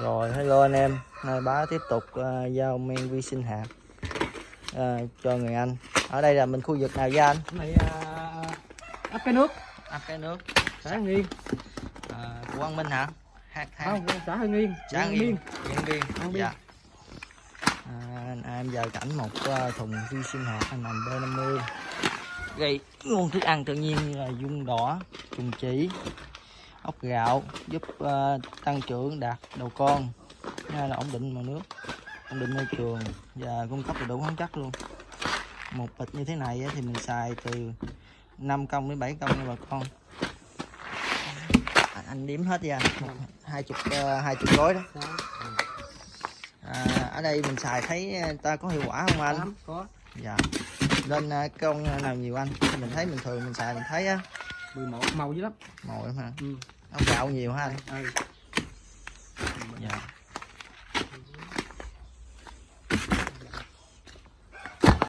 Rồi hello anh em, nay bá tiếp tục giao men vi sinh hạt cho người anh. Ở đây là mình khu vực nào ra anh? Này ấp cái nước, Ấp cái nước, xã Hưng Yên. của Quang Minh hả? Không, xã Hưng Yên, xã Hưng Yên, Điện Biên. Biên. Dạ. Em giờ cảnh một thùng vi sinh hạt anh nằm B50 gây nguồn thức ăn tự nhiên như là dung đỏ, trùng chỉ, ốc gạo, giúp tăng trưởng đạt đầu con, là ổn định màu nước, ổn định môi trường và cung cấp đầy đủ khoáng chất luôn. Một bịch như thế này thì mình xài từ 5 công đến 7 công nha bà con. Anh đếm hết đi anh, 20 gói đó. Ở đây mình xài thấy ta có hiệu quả không anh? Có. Dạ. Lên con nào nhiều anh? Mình thấy bình thường mình xài mình thấy á 11 màu dữ lắm. màu lắm hả? Ừ. Ốc gạo nhiều ha anh? Ừ. Dạ.